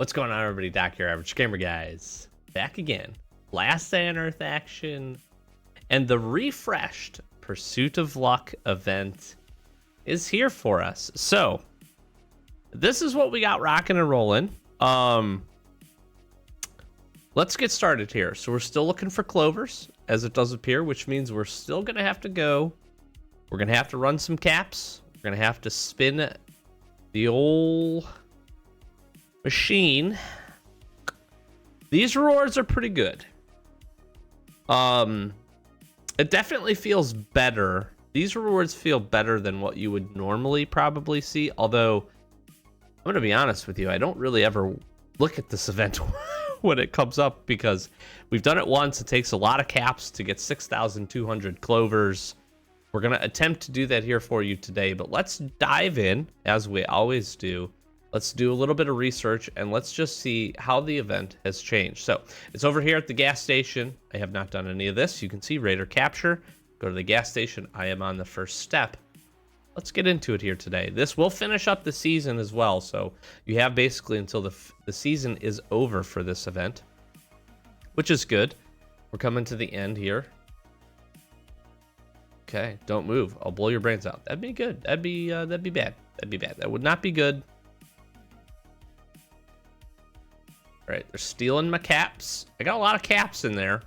What's going on, everybody? Doc, your average gamer guys, back again. Last Day on Earth action, and the refreshed Pursuit of Luck event is here for us. So this is what we got rocking and rolling. Let's get started here. So we're still looking for clovers, as it does appear, which means we're still gonna have to go. We're gonna have to run some caps. We're gonna have to spin the old machine. These rewards are pretty good. It definitely feels better. These rewards feel better than what you would normally probably see. Although, I'm gonna be honest with you, I don't really ever look at this event when it comes up because we've done it once. It takes a lot of caps to get 6,200 clovers. We're gonna attempt to do that here for you today, but let's dive in as we always do. Let's do a little bit of research and let's just see how the event has changed. So it's over here at the gas station. I have not done any of this. You can see Raider capture. Go to the gas station. I am on the first step. Let's get into it here today. This will finish up the season as well. So you have basically until the season is over for this event, which is good. We're coming to the end here. Okay, don't move. I'll blow your brains out. That'd be good. That'd be bad. That'd be bad. That would not be good. All right, they're stealing my caps. I got a lot of caps in there.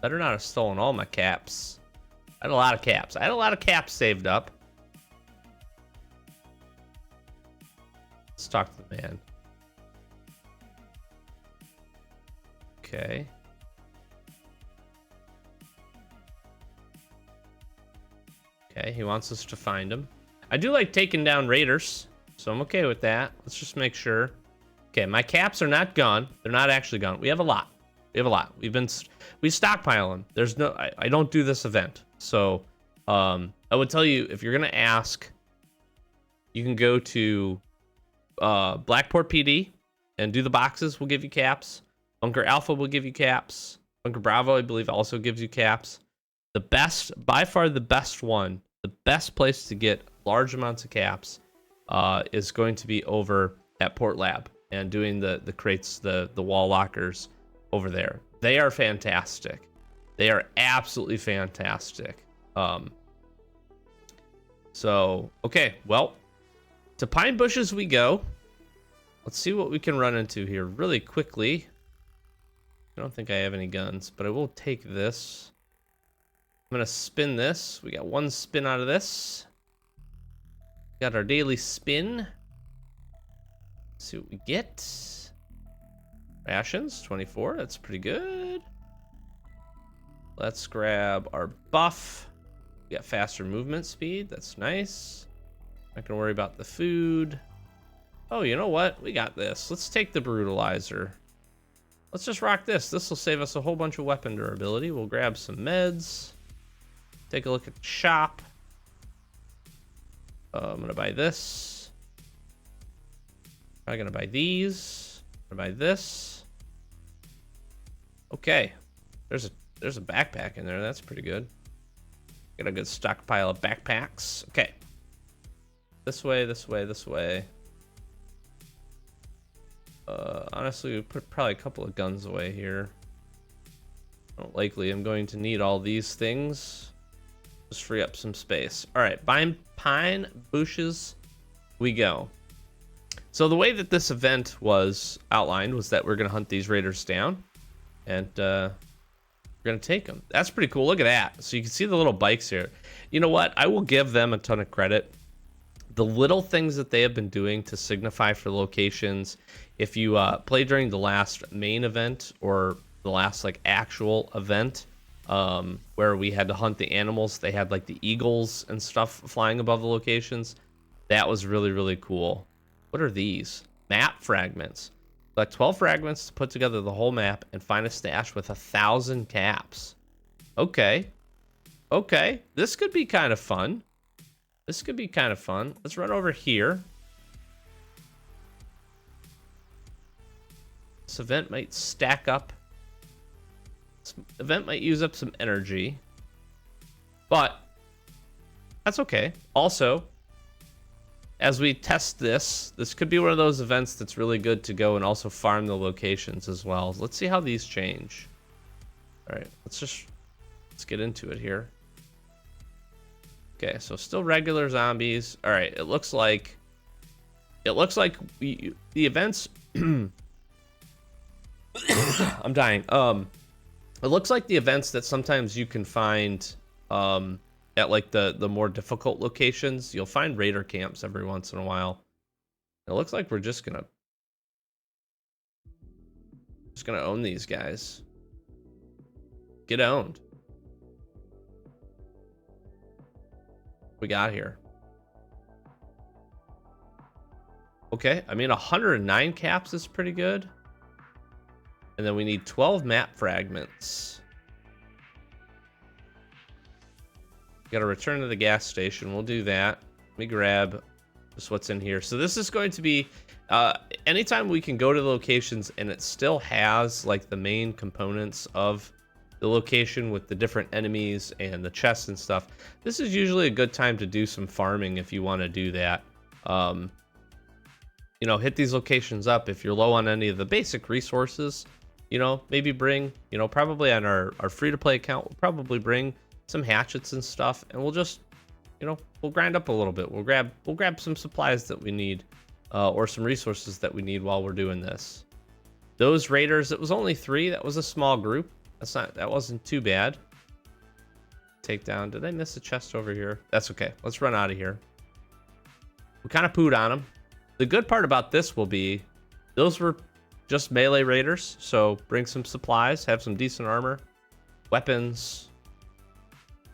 Better not have stolen all my caps. I had a lot of caps. I had a lot of caps saved up. Let's talk to the man. Okay. Okay, he wants us to find him. I do like taking down raiders, so I'm okay with that. Let's just make sure. Okay, my caps are not gone. They're not actually gone. We have a lot. We have a lot. We stockpile them. There's no, I don't do this event. So, I would tell you, if you're gonna ask, you can go to Blackport PD and do the boxes. We'll give you caps. Bunker Alpha will give you caps. Bunker Bravo, I believe, also gives you caps. The best, by far the best one, the best place to get large amounts of caps is going to be over at Port Lab and doing the crates, the wall lockers over there. They are fantastic. They are absolutely fantastic. So, okay, well, to Pine Bushes we go. Let's see what we can run into here really quickly. I don't think I have any guns, but I will take this. I'm gonna spin this. We got one spin out of this. Got our daily spin. Let's see what we get. Rations, 24. That's pretty good. Let's grab our buff. We got faster movement speed. That's nice. Not gonna worry about the food. Oh, you know what? We got this. Let's take the brutalizer. Let's just rock this. This will save us a whole bunch of weapon durability. We'll grab some meds. Take a look at the shop. I'm gonna buy this. I'm gonna buy these. I'm gonna buy this. Okay, there's a backpack in there. That's pretty good. Got a good stockpile of backpacks. Okay, this way, this way, this way. Honestly, we put probably a couple of guns away here. Likely, I'm going to need all these things. Just free up some space. All right, Pine Bushes we go. So the way that this event was outlined was that we're going to hunt these raiders down, and we're going to take them. That's pretty cool. Look at that. So you can see the little bikes here. You know what? I will give them a ton of credit. The little things that they have been doing to signify for locations. If you play during the last main event or the last like actual event, where we had to hunt the animals, they had like the eagles and stuff flying above the locations. That was really, really cool. What are these? Map fragments. Like 12 fragments to put together the whole map and find a stash with 1,000 caps. Okay. Okay. This could be kind of fun. This could be kind of fun. Let's run over here. This event might stack up. This event might use up some energy. But that's okay. Also, as we test this, this could be one of those events that's really good to go and also farm the locations as well. Let's see how these change. All right, let's get into it here. Okay, so still regular zombies. All right, it looks like the events. I'm dying. It looks like the events that sometimes you can find at like the more difficult locations, you'll find raider camps every once in a while. It looks like we're just gonna own these guys. Get owned. We got here. Okay, I mean 109 caps is pretty good. And then we need 12 map fragments. Got to return to the gas station. We'll do that. Let me grab just what's in here. So this is going to be anytime we can go to the locations and it still has like the main components of the location with the different enemies and the chests and stuff. This is usually a good time to do some farming if you want to do that. You know, hit these locations up if you're low on any of the basic resources. You know, maybe bring, you know, probably on our free-to-play account, we'll probably bring some hatchets and stuff, and we'll just, you know, we'll grind up a little bit. We'll grab some supplies that we need, or some resources that we need while we're doing this. Those raiders, it was only 3. That was a small group. That wasn't too bad. Take down. Did I miss a chest over here? That's okay. Let's run out of here. We kind of pooed on them. The good part about this will be, those were just melee raiders, so bring some supplies, have some decent armor, weapons,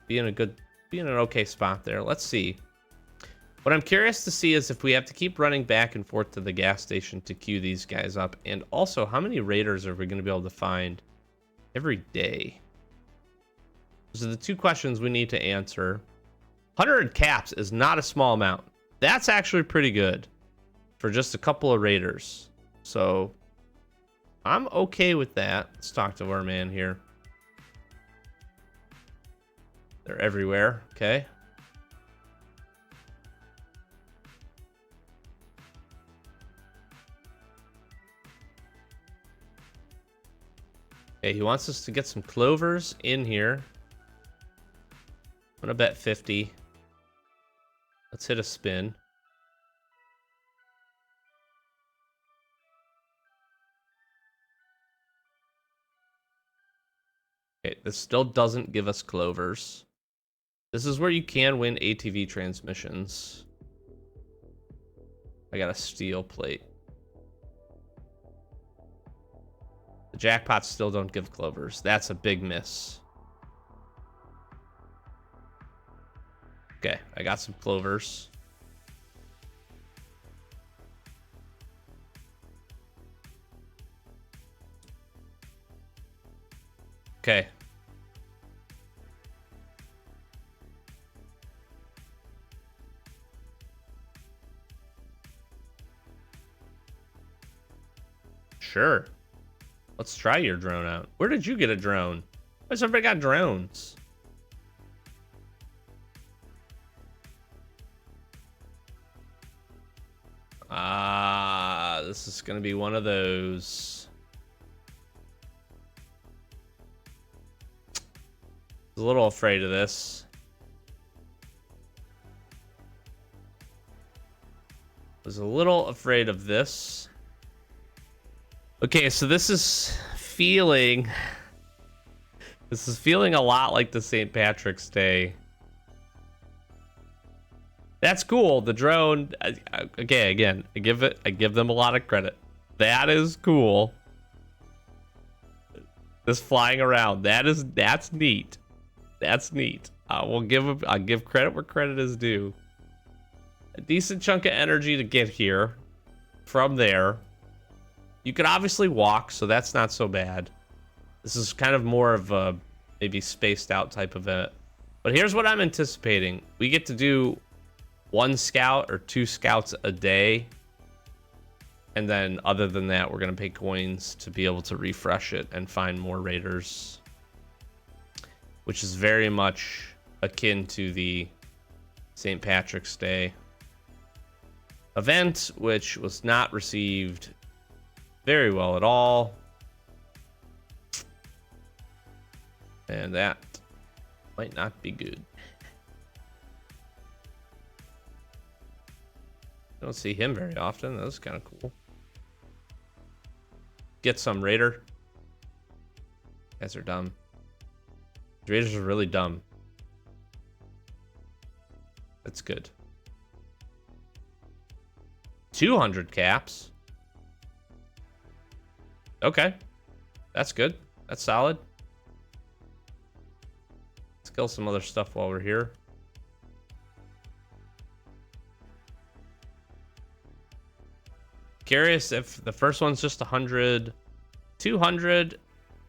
be in an okay spot there. Let's see. What I'm curious to see is if we have to keep running back and forth to the gas station to queue these guys up, and also how many raiders are we going to be able to find every day? Those are the 2 questions we need to answer. 100 caps is not a small amount. That's actually pretty good for just a couple of raiders. So I'm okay with that. Let's talk to our man here. They're everywhere. Okay. Okay, he wants us to get some clovers in here. I'm gonna bet 50. Let's hit a spin. Okay, this still doesn't give us clovers. This is where you can win ATV transmissions. I got a steel plate. The jackpots still don't give clovers. That's a big miss. Okay, I got some clovers. Okay. Sure. Let's try your drone out. Where did you get a drone? Why's everybody got drones? This is gonna be one of those. I was a little afraid of this. Was a little afraid of this. Okay, so this is feeling a lot like the St. Patrick's Day. That's cool. The drone. Okay, again, I give them a lot of credit. That is cool. This flying around. That's neat. That's neat. I'll give credit where credit is due. A decent chunk of energy to get here. From there, you could obviously walk, so that's not so bad. This is kind of more of a maybe spaced out type event. But here's what I'm anticipating. We get to do 1 scout or 2 scouts a day. And then other than that, we're going to pay coins to be able to refresh it and find more raiders. Which is very much akin to the St. Patrick's Day. event, which was not received very well at all. And that might not be good. Don't see him very often. That was kind of cool. Get some Raider. You guys are dumb. The Raiders are really dumb. That's good. 200 caps. Okay. That's good. That's solid. Let's kill some other stuff while we're here. Curious if the first one's just 100, 200,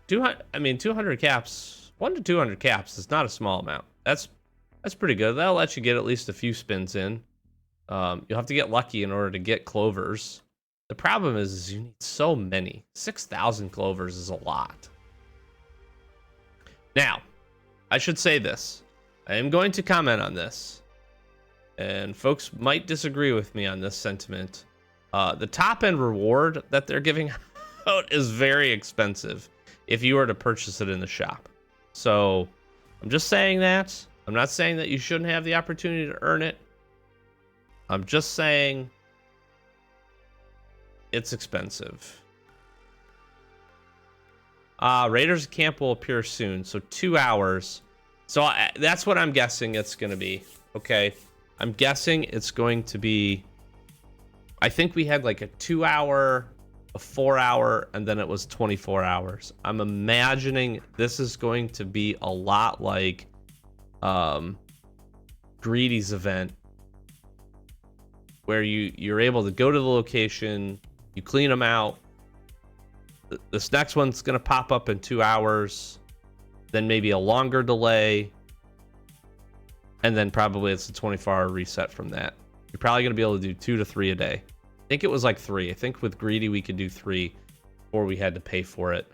200. I mean, 200 caps. 1 to 200 caps is not a small amount. That's pretty good. That'll let you get at least a few spins in. You'll have to get lucky in order to get clovers. The problem is you need so many. 6,000 clovers is a lot. Now, I should say this. I am going to comment on this. And folks might disagree with me on this sentiment. The top end reward that they're giving out is very expensive if you were to purchase it in the shop. So I'm just saying that. I'm not saying that you shouldn't have the opportunity to earn it. I'm just saying it's expensive. Raiders camp will appear soon, so 2 hours. So that's what I'm guessing it's going to be. Okay, I'm guessing it's going to be. I think we had like a 2 hour, a 4 hour, and then it was 24 hours. I'm imagining this is going to be a lot like Greedy's event, where you're able to go to the location, you clean them out. This next one's going to pop up in 2 hours, then maybe a longer delay, and then probably it's a 24-hour reset from that. You're probably going to be able to do 2 to 3 a day. I think it was like 3. I think with Greedy we could do 3 before we had to pay for it.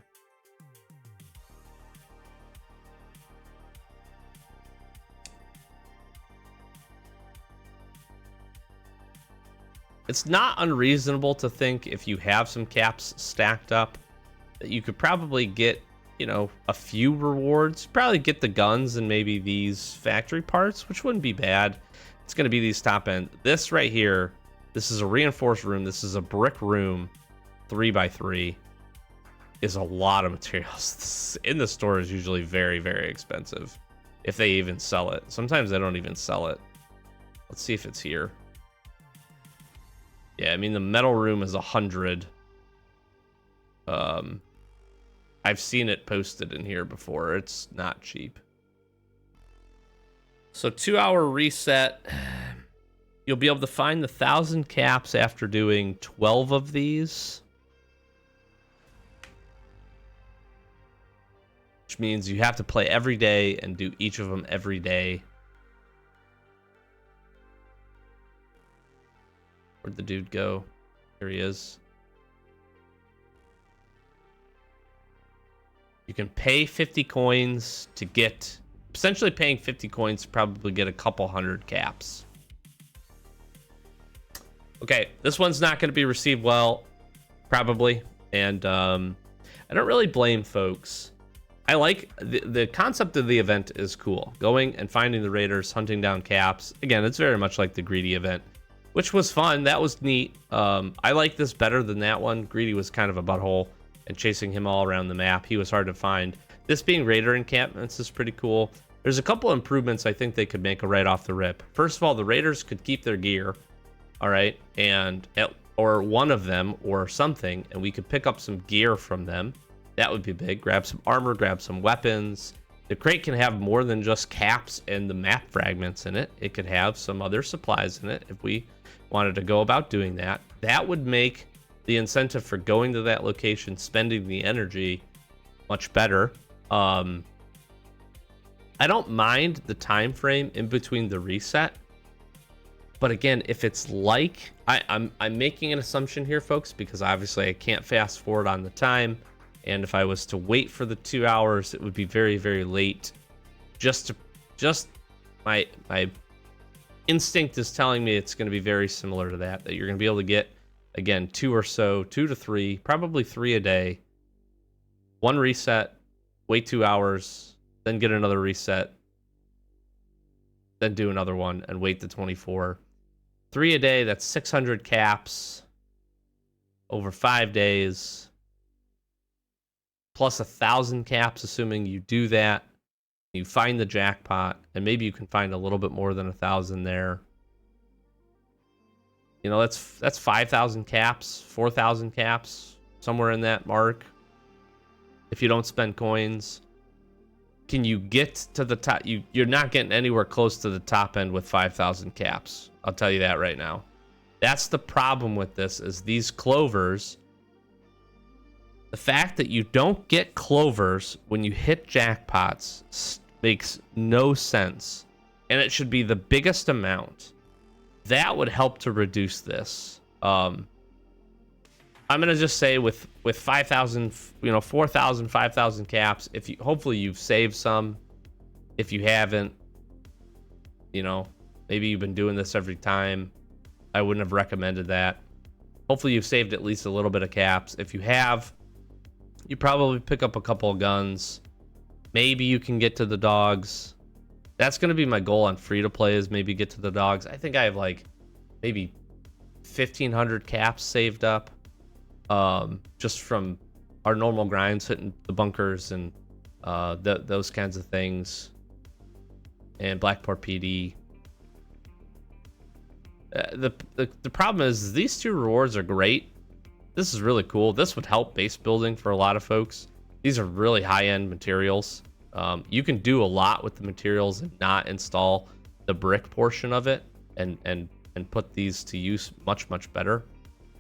It's not unreasonable to think if you have some caps stacked up that you could probably get, you know, a few rewards. Probably get the guns and maybe these factory parts, which wouldn't be bad. It's going to be these top end. This right here, this is a reinforced room. This is a brick room, 3x3. Is a lot of materials. This in the store is usually very, very expensive. If they even sell it. Sometimes they don't even sell it. Let's see if it's here. Yeah, I mean, the metal room is 100. I've seen it posted in here before. It's not cheap. So 2 hour reset. You'll be able to find the 1,000 caps after doing 12 of these. Which means you have to play every day and do each of them every day. Where'd the dude go? Here he is. You can pay 50 coins to get, essentially paying 50 coins to probably get a couple hundred caps. Okay, this one's not going to be received well, probably. And I don't really blame folks. I like the concept of the event is cool. Going and finding the raiders, hunting down caps. Again, it's very much like the Greedy event, which was fun. That was neat. I like this better than that one. Greedy was kind of a butthole, and chasing him all around the map, he was hard to find. This being raider encampments is pretty cool. There's a couple improvements I think they could make right off the rip. First of all, the raiders could keep their gear, all right, or one of them or something, and we could pick up some gear from them. That would be big. Grab some armor, grab some weapons. The crate can have more than just caps and the map fragments in it. It could have some other supplies in it if we wanted to go about doing that. That would make the incentive for going to that location, spending the energy, much better. I don't mind the time frame in between the reset, but again, if it's like I'm making an assumption here, folks, because obviously I can't fast forward on the time, and if I was to wait for the 2 hours, it would be very, very late. Just my instinct is telling me it's going to be very similar to that you're going to be able to get, again, 2 to 3, probably 3 a day. One reset, wait 2 hours, then get another reset, then do another one and wait the 24. 3 a day, that's 600 caps over 5 days, plus 1,000 caps, assuming you do that. You find the jackpot, and maybe you can find a little bit more than 1,000 there. You know, that's 5,000 caps, 4,000 caps, somewhere in that mark. If you don't spend coins, can you get to the top? You're not getting anywhere close to the top end with 5,000 caps. I'll tell you that right now. That's the problem with this, is these clovers. The fact that you don't get clovers when you hit jackpots makes no sense. And it should be the biggest amount. That would help to reduce this. I'm going to just say with 5,000, 4,000, 5,000 caps, if you, hopefully you've saved some. If you haven't, maybe you've been doing this every time. I wouldn't have recommended that. Hopefully you've saved at least a little bit of caps. If you have, you probably pick up a couple of guns. Maybe you can get to the dogs. That's going to be my goal on free-to-play, is maybe get to the dogs. I think I have like maybe 1,500 caps saved up. Just from our normal grinds, hitting the bunkers and those kinds of things. And Blackport PD. The problem is these 2 rewards are great. This is really cool. This would help base building for a lot of folks. These are really high-end materials. You can do a lot with the materials and not install the brick portion of it and put these to use much better.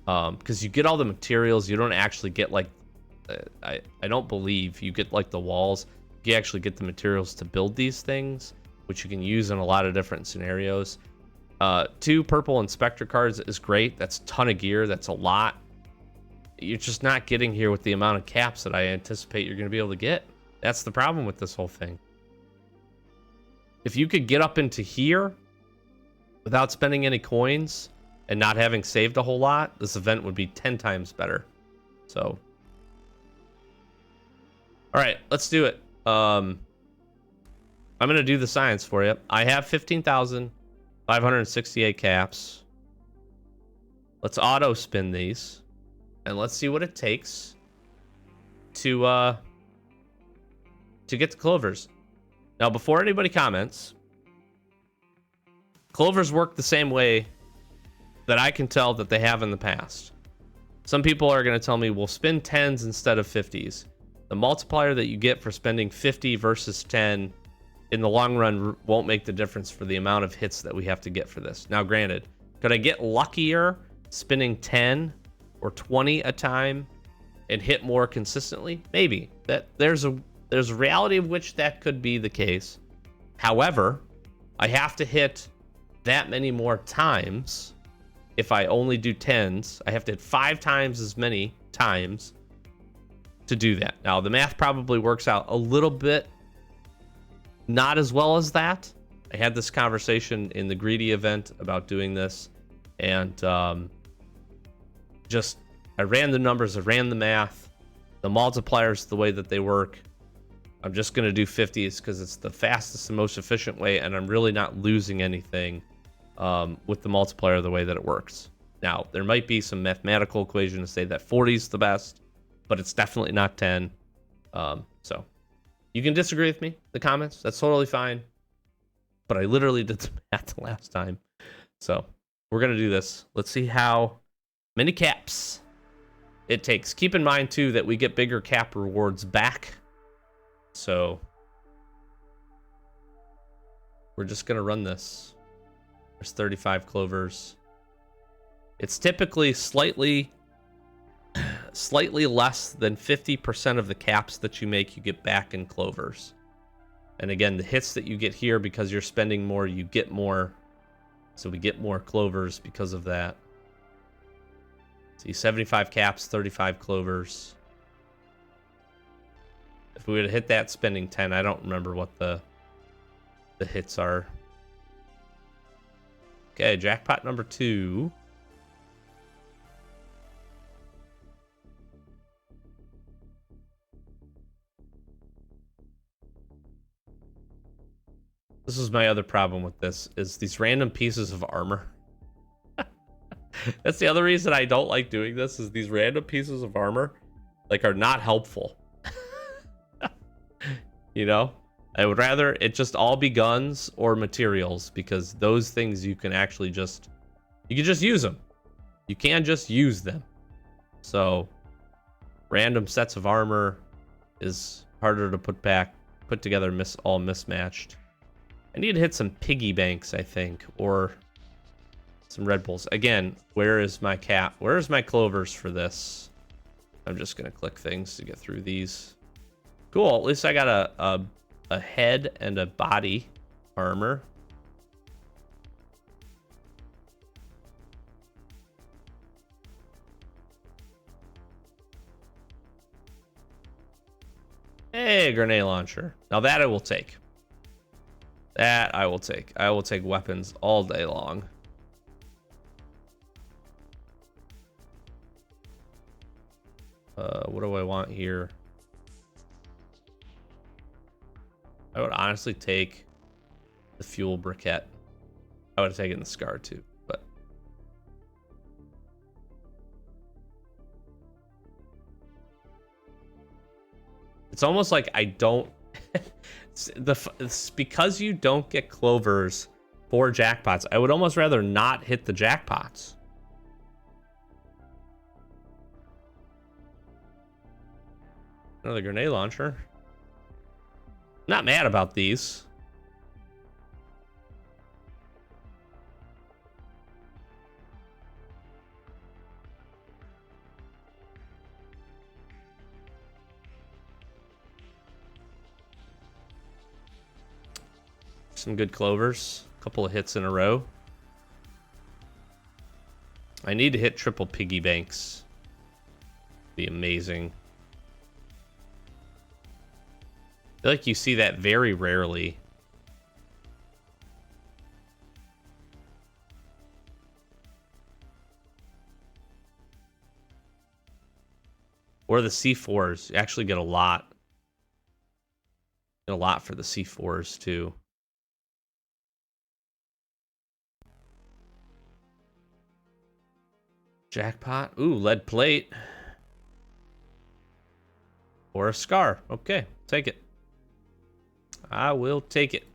Because you get all the materials, you don't actually get like I don't believe you get like the walls. You actually get the materials to build these things, which you can use in a lot of different scenarios. 2 purple inspector cards is great. That's a ton of gear. That's a lot. You're just not getting here with the amount of caps that I anticipate you're going to be able to get. That's the problem with this whole thing. If you could get up into here without spending any coins and not having saved a whole lot, this event would be 10 times better. So, all right, let's do it. I'm going to do the science for you. I have 15,568 caps. Let's auto spin these. And let's see what it takes to get the clovers. Now, before anybody comments, clovers work the same way that I can tell that they have in the past. Some people are going to tell me, we'll spend 10s instead of 50s. The multiplier that you get for spending 50 versus 10 in the long run won't make the difference for the amount of hits that we have to get for this. Now, granted, could I get luckier spending 10 or 20 a time and hit more consistently? Maybe. There's a reality of which that could be the case. However, I have to hit that many more times. If I only do 10s, I have to hit 5 times as many times to do that. Now, the math probably works out a little bit not as well as that. I had this conversation in the greedy event about doing this, and I ran the numbers, I ran the math, the multipliers, the way that they work. I'm just going to do 50s because it's the fastest and most efficient way, and I'm really not losing anything with the multiplier the way that it works. Now, there might be some mathematical equation to say that 40 is the best, but it's definitely not 10. So you can disagree with me in the comments. That's totally fine. But I literally did the math last time. So we're going to do this. Let's see how many caps it takes. Keep in mind, too, that we get bigger cap rewards back. So we're just going to run this. There's 35 clovers. It's typically slightly less than 50% of the caps that you make you get back in clovers. And again, the hits that you get here, because you're spending more, you get more. So we get more clovers because of that. See, 75 caps, 35 clovers. If we would have hit that spending 10, I don't remember what the hits are. Okay, jackpot number 2. This is my other problem with this, is these random pieces of armor. That's the other reason I don't like doing this, is these random pieces of armor, like, are not helpful. You know? I would rather it just all be guns or materials, because those things you can actually just, you can just use them. You can just use them. So, random sets of armor is harder to put together, all mismatched. I need to hit some piggy banks, I think, or some Red Bulls. Again, where is my cap? Where is my clovers for this? I'm just gonna click things to get through these. Cool, at least I got a head and a body armor. Hey, grenade launcher. Now that I will take. That I will take. I will take weapons all day long. What do I want here? I would honestly take the fuel briquette. I would have taken the scar too, but it's almost like I don't. It's because you don't get clovers for jackpots. I would almost rather not hit the jackpots. Another grenade launcher. Not mad about these. Some good clovers. A couple of hits in a row. I need to hit triple piggy banks. Be amazing. I feel like you see that very rarely. Or the C4s. You actually get a lot. Get a lot for the C4s too. Jackpot. Ooh, lead plate. Or a scar. Okay, take it. I will take it.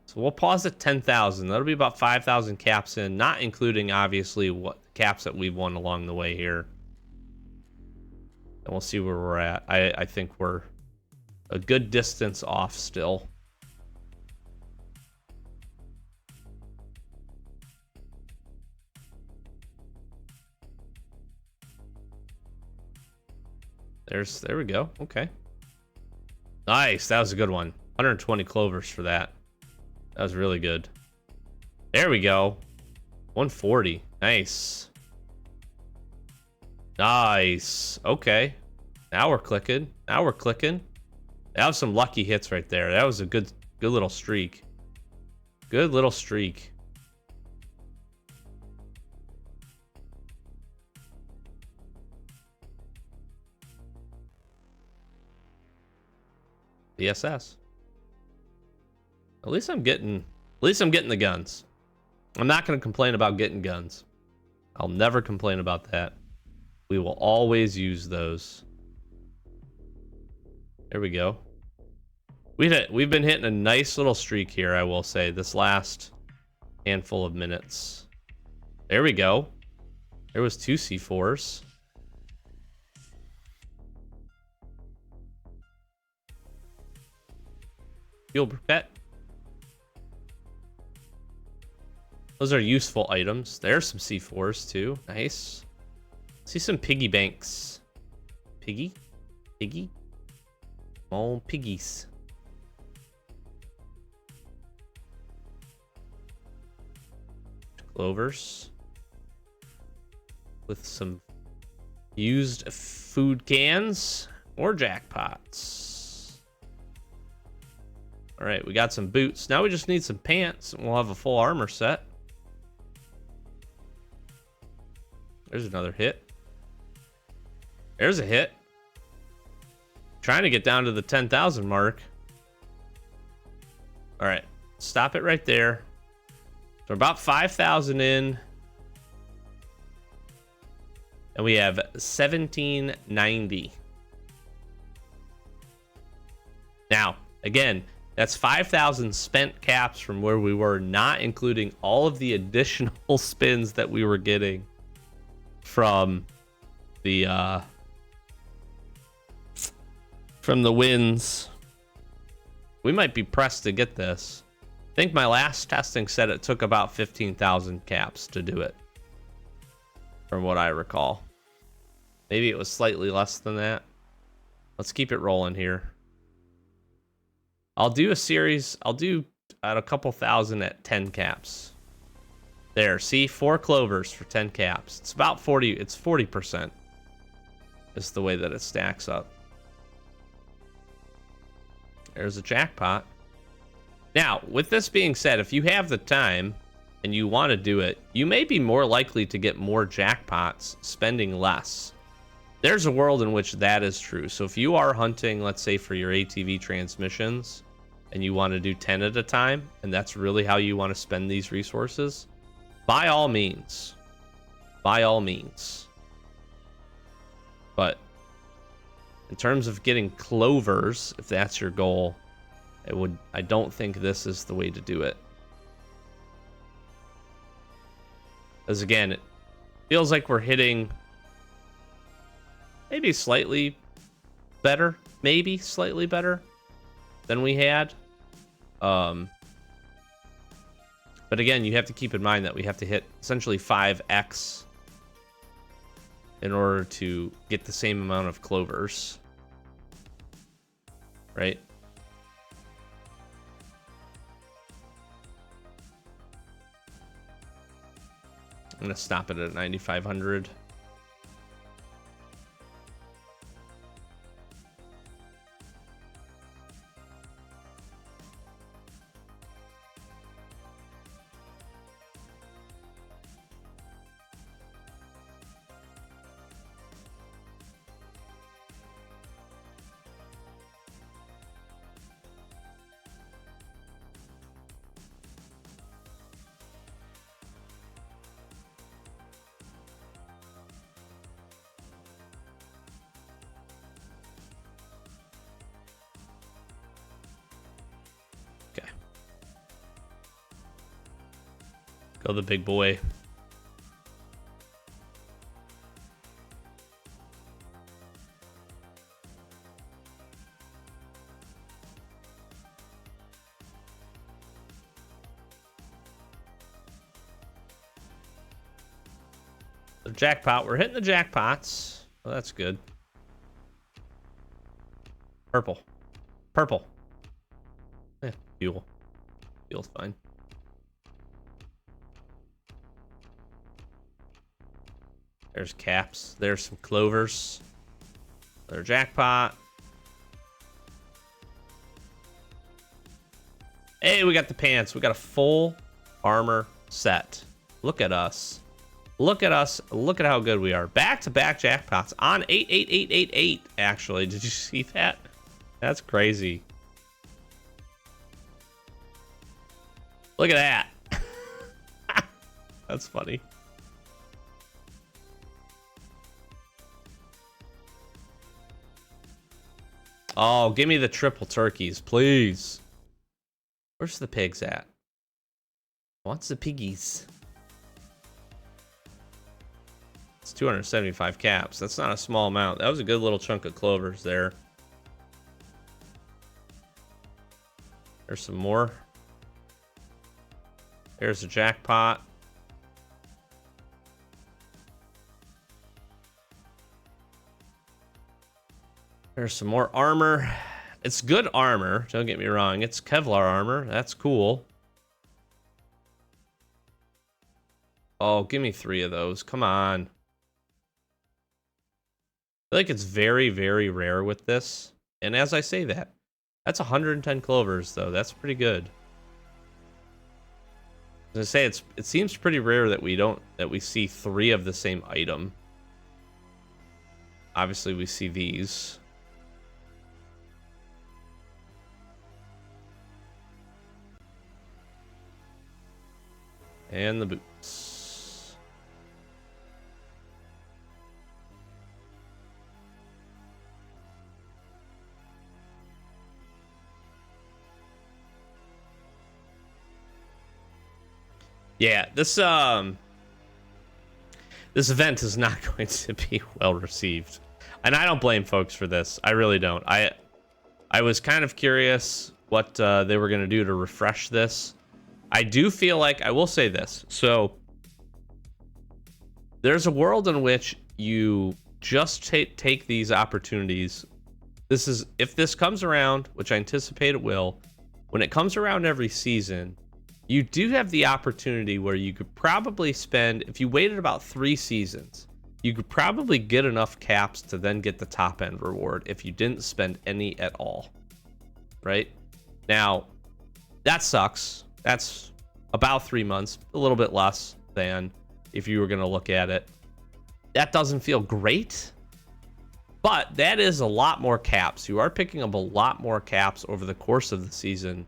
So we'll pause at 10,000. That'll be about 5,000 caps in, not including, obviously, what caps that we've won along the way here. And we'll see where we're at. I think we're a good distance off still. There we go. Okay. Nice. That was a good one. 120 clovers for that. That was really good. There we go. 140. Nice. Nice. Okay. Now we're clicking. Now we're clicking. That was some lucky hits right there. That was a good little streak. Good little streak. VSS. At least I'm getting the guns. I'm not going to complain about getting guns. I'll never complain about that. We will always use those. There we go. We've been hitting a nice little streak here, I will say, this last handful of minutes. There we go. There was 2 C4s. Fuel briquette. Those are useful items. There's some C4s too. Nice. See some piggy banks. Piggy? Piggy? Small piggies. Clovers. With some used food cans or jackpots. All right, we got some boots. Now we just need some pants, and we'll have a full armor set. There's another hit. There's a hit. Trying to get down to the 10,000 mark. All right, stop it right there. So we're about 5,000 in. And we have 1790. Now, again, that's 5,000 spent caps from where we were, not including all of the additional spins that we were getting from the wins. We might be pressed to get this. I think my last testing said it took about 15,000 caps to do it, from what I recall. Maybe it was slightly less than that. Let's keep it rolling here. I'll do a series. I'll do at a couple thousand at 10 caps. There, see, 4 clovers for 10 caps. It's about 40. It's 40%. Is the way that it stacks up. There's a jackpot. Now, with this being said, if you have the time and you want to do it, you may be more likely to get more jackpots spending less. There's a world in which that is true. So if you are hunting, let's say for your ATV transmissions, and you want to do 10 at a time, and that's really how you want to spend these resources, by all means. By all means. But in terms of getting clovers, if that's your goal, I don't think this is the way to do it. Because again, it feels like we're hitting maybe slightly better, than we had. But again, you have to keep in mind that we have to hit essentially 5x in order to get the same amount of clovers. Right? I'm going to stop it at 9,500. Go the big boy. The jackpot. We're hitting the jackpots. Well, that's good. Purple. Purple. Yeah, fuel. Fuel's fine. There's caps. There's some clovers. There's jackpot. Hey, we got the pants. We got a full armor set. Look at us. Look at us. Look at how good we are. Back-to-back jackpots on 88888, actually. Did you see that? That's crazy. Look at that. That's funny. Oh, give me the triple turkeys, please. Where's the pigs at? What's the piggies? It's 275 caps. That's not a small amount. That was a good little chunk of clovers there. There's some more. There's a jackpot. There's some more armor. It's good armor, don't get me wrong. It's Kevlar armor. That's cool. Oh, give me 3 of those. Come on. I feel like it's very, very rare with this. And as I say that, That's 110 clovers, though. That's pretty good. As I say, it seems pretty rare that we see 3 of the same item. Obviously, we see these. And the boots. Yeah, this event is not going to be well received. And I don't blame folks for this. I really don't. I was kind of curious what they were going to do to refresh this. I do feel like, I will say this. So there's a world in which you just take these opportunities. This is, if this comes around, which I anticipate it will, when it comes around every season, you do have the opportunity where you could probably spend, if you waited about 3 seasons, you could probably get enough caps to then get the top end reward if you didn't spend any at all. Right? Now, that sucks. That's about 3 months, a little bit less than if you were going to look at it. That doesn't feel great, but that is a lot more caps. You are picking up a lot more caps over the course of the season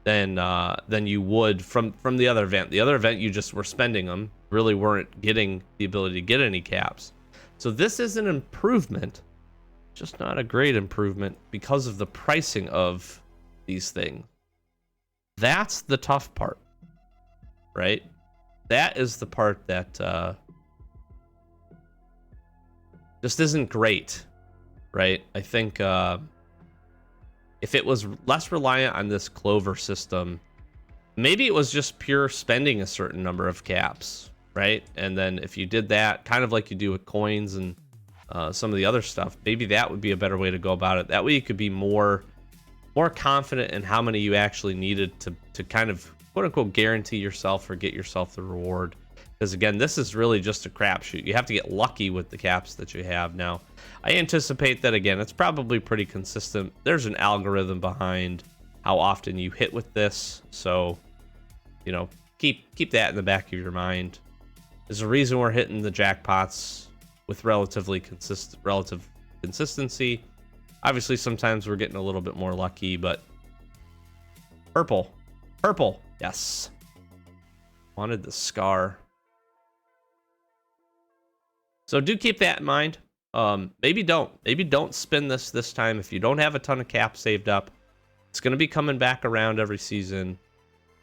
than you would from the other event. The other event, you just were spending them, really weren't getting the ability to get any caps. So this is an improvement, just not a great improvement because of the pricing of these things. That's the tough part, right? That is the part that just isn't great, right? I think if it was less reliant on this clover system, maybe it was just pure spending a certain number of caps, right? And then if you did that, kind of like you do with coins and some of the other stuff, maybe that would be a better way to go about it. That way you could be more confident in how many you actually needed to kind of quote unquote guarantee yourself or get yourself the reward. Because again, this is really just a crapshoot. You have to get lucky with the caps that you have. Now, I anticipate that again, it's probably pretty consistent. There's an algorithm behind how often you hit with this, so you know, keep that in the back of your mind. There's a reason we're hitting the jackpots with relative consistency. Obviously, sometimes we're getting a little bit more lucky, but purple, yes. Wanted the scar. So do keep that in mind. Maybe don't spin this time if you don't have a ton of caps saved up. It's going to be coming back around every season.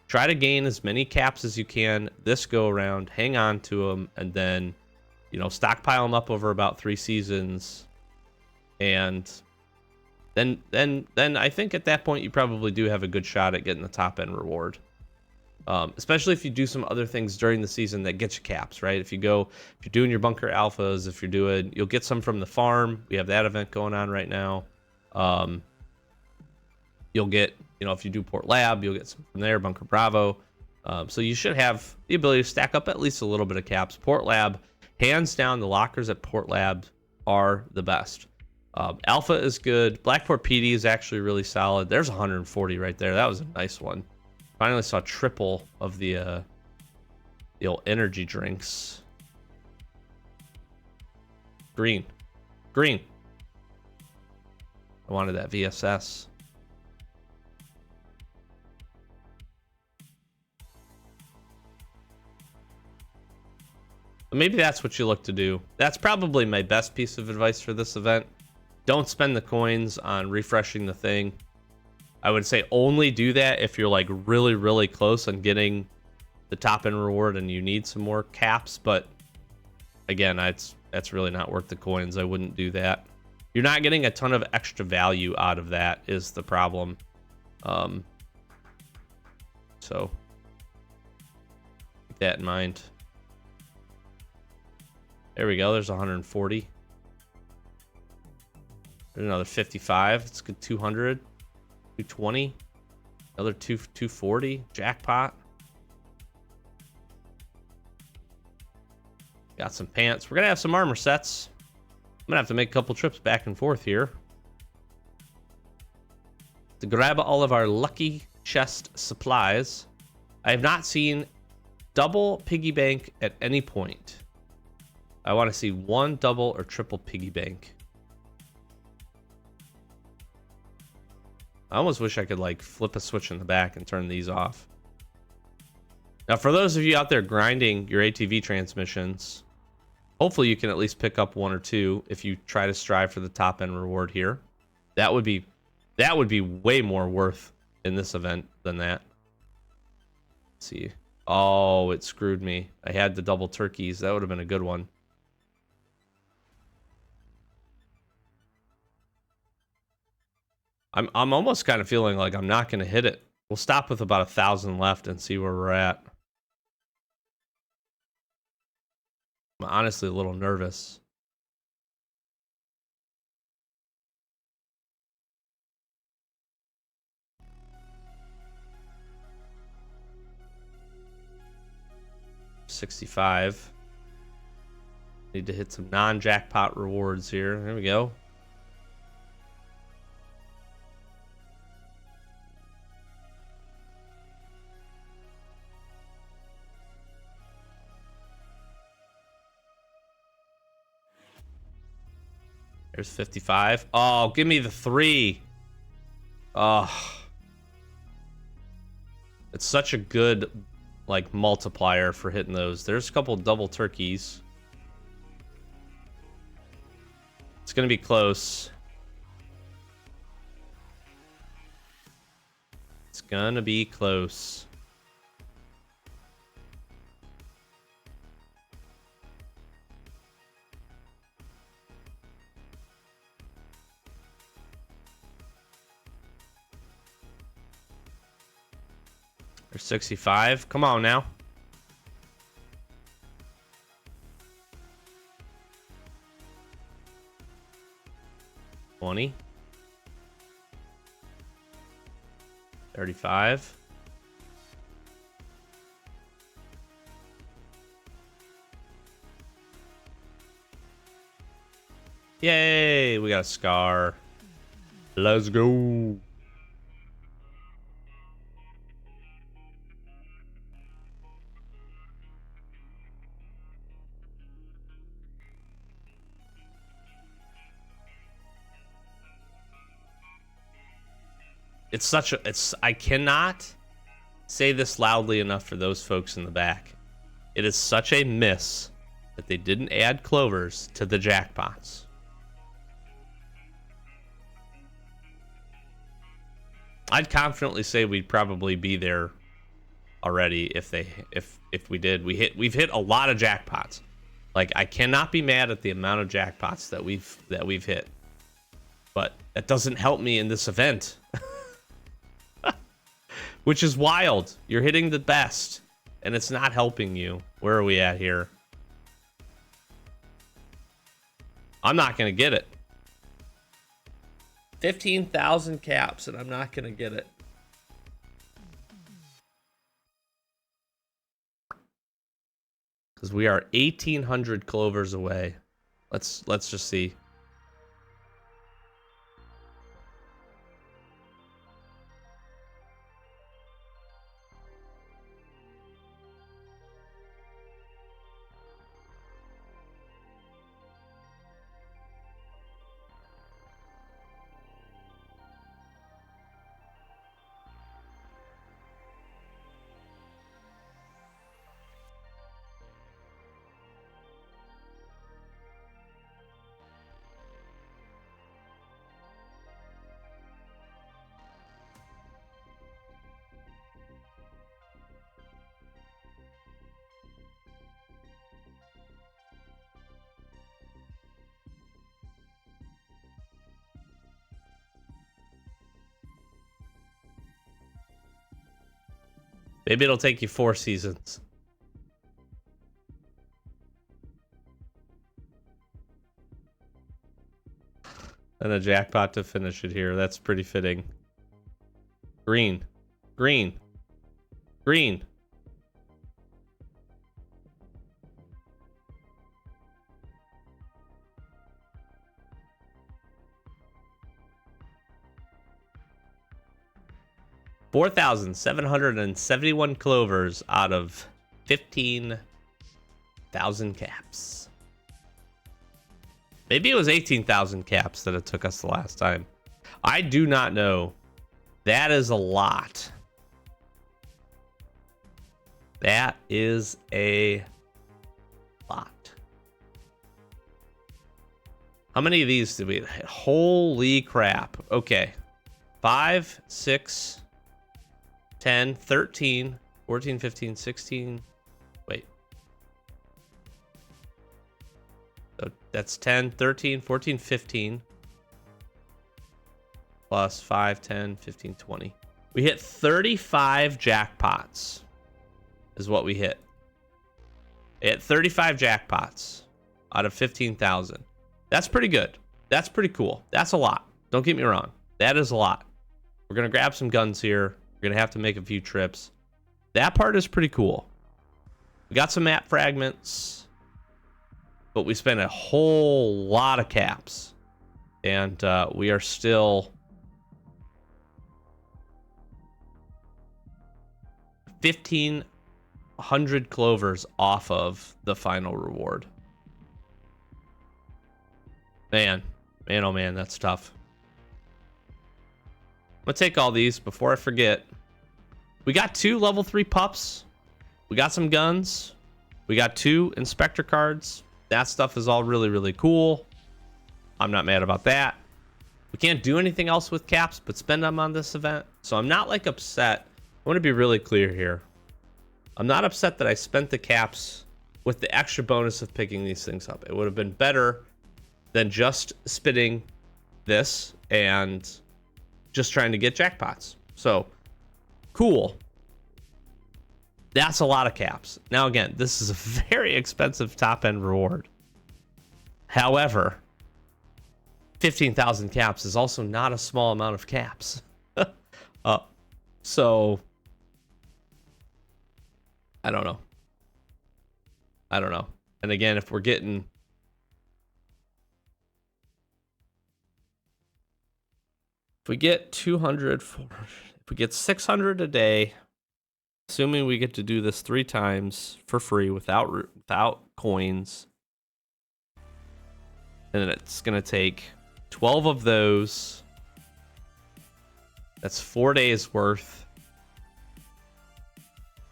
Try to gain as many caps as you can this go around. Hang on to them, and then, you know, stockpile them up over about 3 seasons. And then I think at that point you probably do have a good shot at getting the top end reward. Especially if you do some other things during the season that get you caps, right? If you're doing your bunker alphas, you'll get some from the farm. We have that event going on right now. You'll get, you know, if you do Port Lab, you'll get some from there, Bunker Bravo. So you should have the ability to stack up at least a little bit of caps. Port Lab, hands down, the lockers at Port Lab are the best. Alpha is good. Blackport PD is actually really solid. There's 140 right there. That was a nice one. Finally saw triple of the old energy drinks. Green. I wanted that VSS. But maybe that's what you look to do. That's probably my best piece of advice for this event. Don't spend the coins on refreshing the thing. I would say only do that if you're like really, really close on getting the top end reward and you need some more caps. But again, that's really not worth the coins. I wouldn't do that. You're not getting a ton of extra value out of that is the problem. So keep that in mind. There we go. There's 140. There's another 55. It's good. 200. 220, another 240, jackpot. Got some pants. We're gonna have some armor sets. I'm gonna have to make a couple trips back and forth here. to grab all of our lucky chest supplies. I have not seen double piggy bank at any point. I want to see one double or triple piggy bank. I almost wish I could like flip a switch in the back and turn these off. Now, for those of you out there grinding your ATV transmissions, hopefully you can at least pick up one or two if you try to strive for the top end reward here. That would be way more worth in this event than that. Let's see. Oh, it screwed me. I had the double turkeys. That would have been a good one. I'm almost kind of feeling like I'm not going to hit it. We'll stop with about 1,000 left and see where we're at. I'm honestly a little nervous. $65. Need to hit some non-jackpot rewards here. There we go. There's 55. Oh, give me the 3. Oh. It's such a good, like, multiplier for hitting those. There's a couple double turkeys. It's going to be close. It's going to be close. There's 65. Come on now. $20. 35. Yay, we got a scar. Let's go. It's such a, I cannot say this loudly enough for those folks in the back. It is such a miss that they didn't add clovers to the jackpots. I'd confidently say we'd probably be there already if we did. We've hit a lot of jackpots. Like, I cannot be mad at the amount of jackpots that we've hit. But that doesn't help me in this event. Which is wild. You're hitting the best, and it's not helping you. Where are we at here? I'm not going to get it. 15,000 caps, and I'm not going to get it. Because we are 1,800 clovers away. Let's just see. Maybe it'll take you 4 seasons. And a jackpot to finish it here. That's pretty fitting. Green. Green. Green. 4,771 clovers out of 15,000 caps. Maybe it was 18,000 caps that it took us the last time. I do not know. That is a lot. That is a lot. How many of these did we hit? Holy crap. Okay. 5, 6, 10, 13, 14, 15, 16. Wait. So that's 10, 13, 14, 15. Plus 5, 10, 15, 20. We hit 35 jackpots is what we hit. We hit 35 jackpots out of 15,000. That's pretty good. That's pretty cool. That's a lot. Don't get me wrong. That is a lot. We're going to grab some guns here. We're going to have to make a few trips. That part is pretty cool. We got some map fragments, but we spent a whole lot of caps. And we are still 1,500 clovers off of the final reward. Man, oh man, that's tough. I'm gonna take all these before I forget. We got 2 level 3 pups. We got some guns. We got 2 inspector cards. That stuff is all really, really cool. I'm not mad about that. We can't do anything else with caps but spend them on this event. So I'm not like upset. I want to be really clear here. I'm not upset that I spent the caps with the extra bonus of picking these things up. It would have been better than just spinning this and just trying to get jackpots. So, cool. That's a lot of caps. Now, again, this is a very expensive top-end reward. However, 15,000 caps is also not a small amount of caps. So, I don't know. And again, if we're getting... If we get 200, if we get 600 a day, assuming we get to do this 3 times for free without coins, and then it's gonna take 12 of those. That's 4 days worth.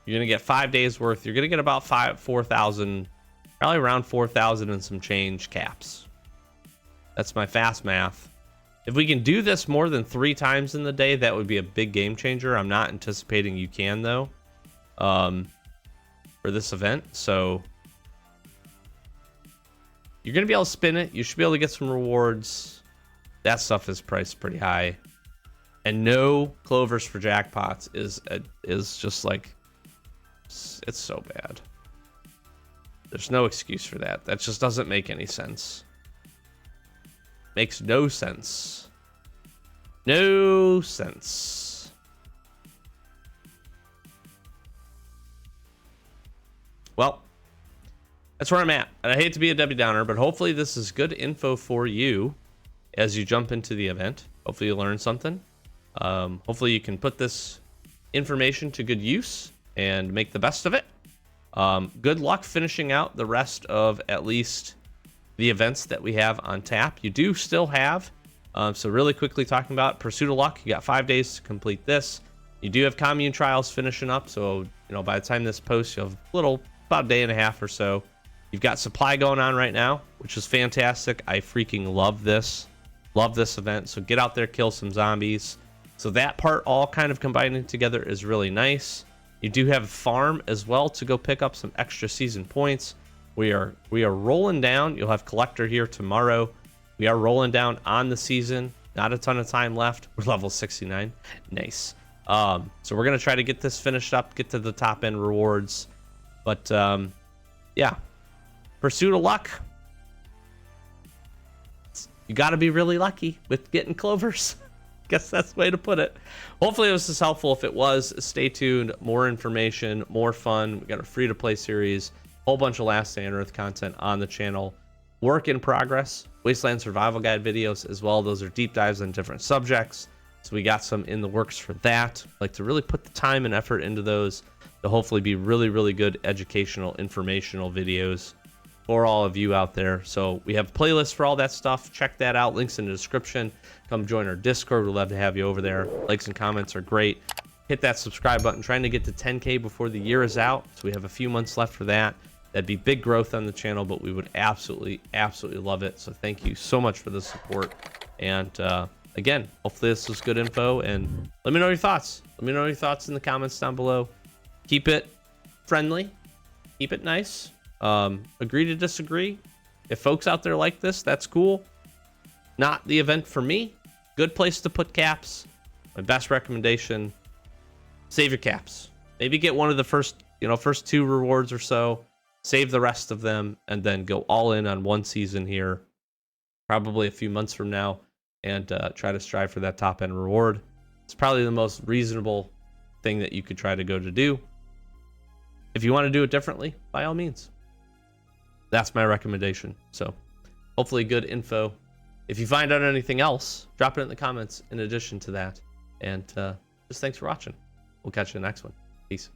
You're gonna get 5 days worth. You're gonna get about 4,000, probably around 4,000 and some change caps. That's my fast math. If we can do this more than 3 times in the day, that would be a big game changer. I'm not anticipating you can, though, for this event. So you're going to be able to spin it. You should be able to get some rewards. That stuff is priced pretty high. And no clovers for jackpots is just like, it's so bad. There's no excuse for that. That just doesn't make any sense. Makes no sense. No sense. Well, that's where I'm at. And I hate to be a Debbie Downer, but hopefully this is good info for you as you jump into the event. Hopefully you learn something. Hopefully you can put this information to good use and make the best of it. Good luck finishing out the rest of at least the events that we have on tap. You do still have, so really quickly talking about Pursuit of Luck, you got 5 days to complete this. You do have commune trials finishing up, so by the time this posts, you'll have about a day and a half or so. You've got supply going on right now, which is fantastic. I freaking love this event. So get out there, kill some zombies. So that part all kind of combining together is really nice. You do have farm as well to go pick up some extra season points. We are rolling down. You'll have collector here tomorrow. We are rolling down on the season. Not a ton of time left. We're level 69. Nice. So we're gonna try to get this finished up, get to the top end rewards. But yeah, Pursuit of Luck. You got to be really lucky with getting clovers. Guess that's the way to put it. Hopefully this is helpful. If it was, stay tuned. More information, more fun. We got a free to play series. Whole bunch of Last Day on Earth content on the channel. Work in progress. Wasteland survival guide videos as well. Those are deep dives on different subjects. So we got some in the works for that. Like to really put the time and effort into those to hopefully be really, really good educational, informational videos for all of you out there. So we have playlists for all that stuff. Check that out. Links in the description. Come join our Discord. We'd love to have you over there. Likes and comments are great. Hit that subscribe button. Trying to get to 10K before the year is out. So we have a few months left for that. That'd be big growth on the channel, but we would absolutely, absolutely love it. So thank you so much for the support. And again, hopefully this was good info. And let me know your thoughts. Let me know your thoughts in the comments down below. Keep it friendly. Keep it nice. Agree to disagree. If folks out there like this, that's cool. Not the event for me. Good place to put caps. My best recommendation, save your caps. Maybe get one of the first 2 rewards or so. Save the rest of them and then go all in on one season here, probably a few months from now, and try to strive for that top end reward. It's probably the most reasonable thing that you could try to go to do. If you want to do it differently, by all means. That's my recommendation. So hopefully good info. If you find out anything else, drop it in the comments in addition to that. And just thanks for watching. We'll catch you in the next one. Peace.